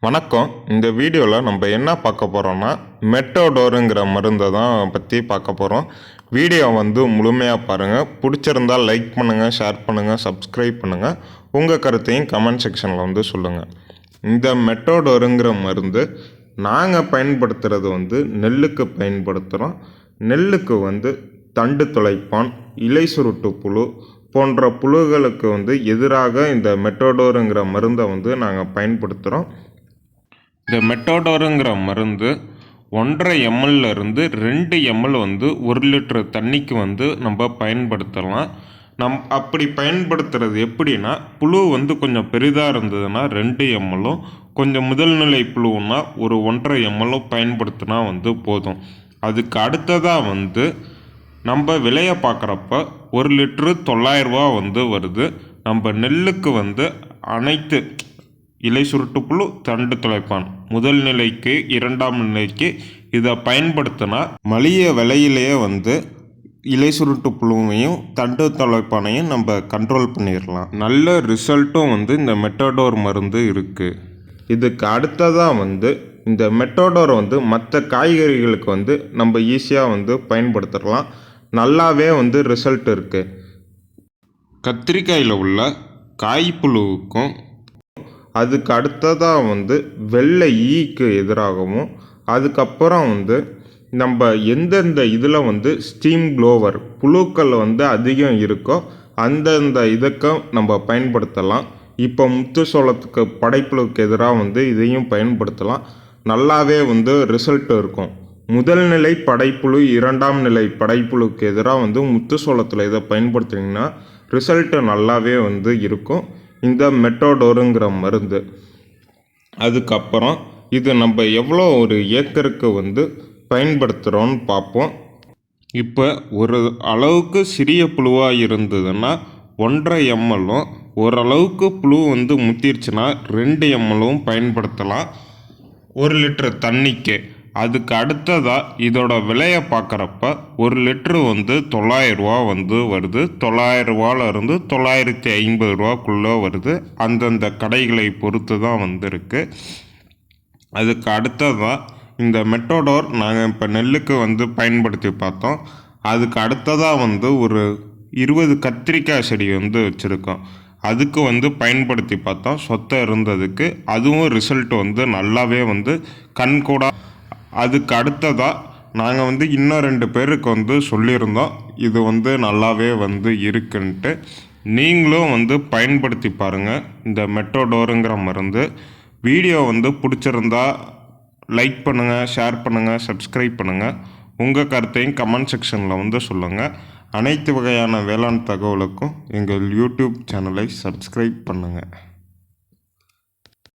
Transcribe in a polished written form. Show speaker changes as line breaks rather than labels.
வணக்கம். இந்த வீடியோவில் நம்ம என்ன பார்க்க போகிறோம்னா மெட்டோடோருங்கிற மருந்தை தான் பற்றி பார்க்க போகிறோம். வீடியோ முழுமையாக பாருங்கள். பிடிச்சிருந்தால் லைக் பண்ணுங்கள், ஷேர் பண்ணுங்கள், சப்ஸ்கிரைப் பண்ணுங்கள். உங்கள் கருத்தையும் கமெண்ட் செக்ஷனில் சொல்லுங்கள். இந்த மெட்டோடோருங்கிற மருந்து நாங்கள் பயன்படுத்துகிறது நெல்லுக்கு பயன்படுத்துகிறோம். நெல்லுக்கு தண்டு துளைப்பான், இலை சுருட்டு புழு போன்ற புழுகளுக்கு எதிராக இந்த மெட்டோடோருங்கிற மருந்தை நாங்கள் பயன்படுத்துகிறோம். இந்த மெட்டோடோருங்கிற மருந்து 1.5 ml இருந்து 2 ml 1 லிட்டர் தண்ணிக்கு நம்ம பயன்படுத்தலாம். அப்படி பயன்படுத்துறது எப்படின்னா, புழு கொஞ்சம் பெரிதாக இருந்ததுன்னா 2 ml, கொஞ்சம் முதல் நிலை புழுன்னா ஒரு 1.5 ml பயன்படுத்தினா போதும். அதுக்கு அடுத்ததாக நம்ம விலையை பார்க்குறப்ப 1 லிட்ரு 900 ரூபா வருது. நம்ம நெல்லுக்கு அனைத்து இலை சுருட்டு புழு, தண்டு துளைப்பான் முதல் நிலைக்கு 2ஆம் நிலைக்கு இதை பயன்படுத்தினா மலிய விலையிலேயே இலை சுருட்டு புழுவையும் தண்டு துளைப்பானையும் நம்ம கண்ட்ரோல் பண்ணிடலாம். நல்ல ரிசல்ட்டும் இந்த மெட்டோடோர் மருந்து இருக்குது. இதுக்கு அடுத்ததாக இந்த மெட்டோடோர் மற்ற காய்கறிகளுக்கு நம்ம ஈஸியாக பயன்படுத்திடலாம். நல்லாவே ரிசல்ட் இருக்குது. கத்திரிக்காயில் உள்ள காய்ப்புழுவுக்கும் அதுக்கு அடுத்ததாக வெள்ளை ஈக்கு எதிராகவும், அதுக்கப்புறம் நம்ம எந்தெந்த இதில் ஸ்டீம் க்ளோவர் புழுக்கள் அதிகம் இருக்கோ அந்தந்த இதுக்கும் நம்ம பயன்படுத்தலாம். இப்போ முத்து சோளத்துக்கு படைப்புழுக்கு எதிராக இதையும் பயன்படுத்தலாம். நல்லாவே ரிசல்ட் இருக்கும். முதல் நிலை படைப்புழு, 2ஆம் நிலை படைப்புழுக்கு எதிராக முத்து சோளத்தில் இதை பயன்படுத்தினீங்கன்னா ரிசல்ட்டு நல்லாவே இருக்கும். இந்த மெட்டோடோருங்கிற மருந்து. அதுக்கப்புறம் இது நம்ம எவ்வளோ ஒரு ஏக்கருக்கு பயன்படுத்துகிறோன்னு பார்ப்போம். இப்போ ஒரு அளவுக்கு சிறிய புழுவாக இருந்ததுன்னா 1.5 ml, ஓரளவுக்கு புழு முத்திருச்சுன்னா 2 ml பயன்படுத்தலாம் 1 லிட்டர் தண்ணிக்கு. அதுக்கு அடுத்ததாக இதோட விலையை பார்க்குறப்ப 1 லிட்ரு 900 ரூபா வருது. 900 ரூபாலேருந்து 950 ரூபாக்குள்ளே வருது. அந்தந்த கடைகளை பொறுத்து தான் இருக்குது. அதுக்கு அடுத்ததாக இந்த மெட்டோடோர் நாங்கள் இப்போ நெல்லுக்கு பயன்படுத்தி பார்த்தோம். அதுக்கு அடுத்ததாக ஒரு 20 கத்திரிக்காய் செடி வச்சுருக்கோம். அதுக்கு பயன்படுத்தி பார்த்தோம். சொத்தை இருந்ததுக்கு அதுவும் ரிசல்ட் நல்லாவே கண்கூடா. அதுக்கு அடுத்ததாக நாங்கள் இன்னும் 2 பேருக்கு சொல்லியிருந்தோம் இது நல்லாவே இருக்குன்ட்டு. நீங்களும் பயன்படுத்தி பாருங்கள் இந்த மெட்டோடோருங்கிற மருந்து. வீடியோ பிடிச்சிருந்தா லைக் பண்ணுங்கள், ஷேர் பண்ணுங்கள், சப்ஸ்கிரைப் பண்ணுங்கள். உங்கள் கருத்தையும் கமெண்ட் செக்ஷனில் சொல்லுங்கள். அனைத்து வகையான வேளாண் தகவலுக்கும் எங்கள் யூடியூப் சேனலை சப்ஸ்கிரைப் பண்ணுங்கள்.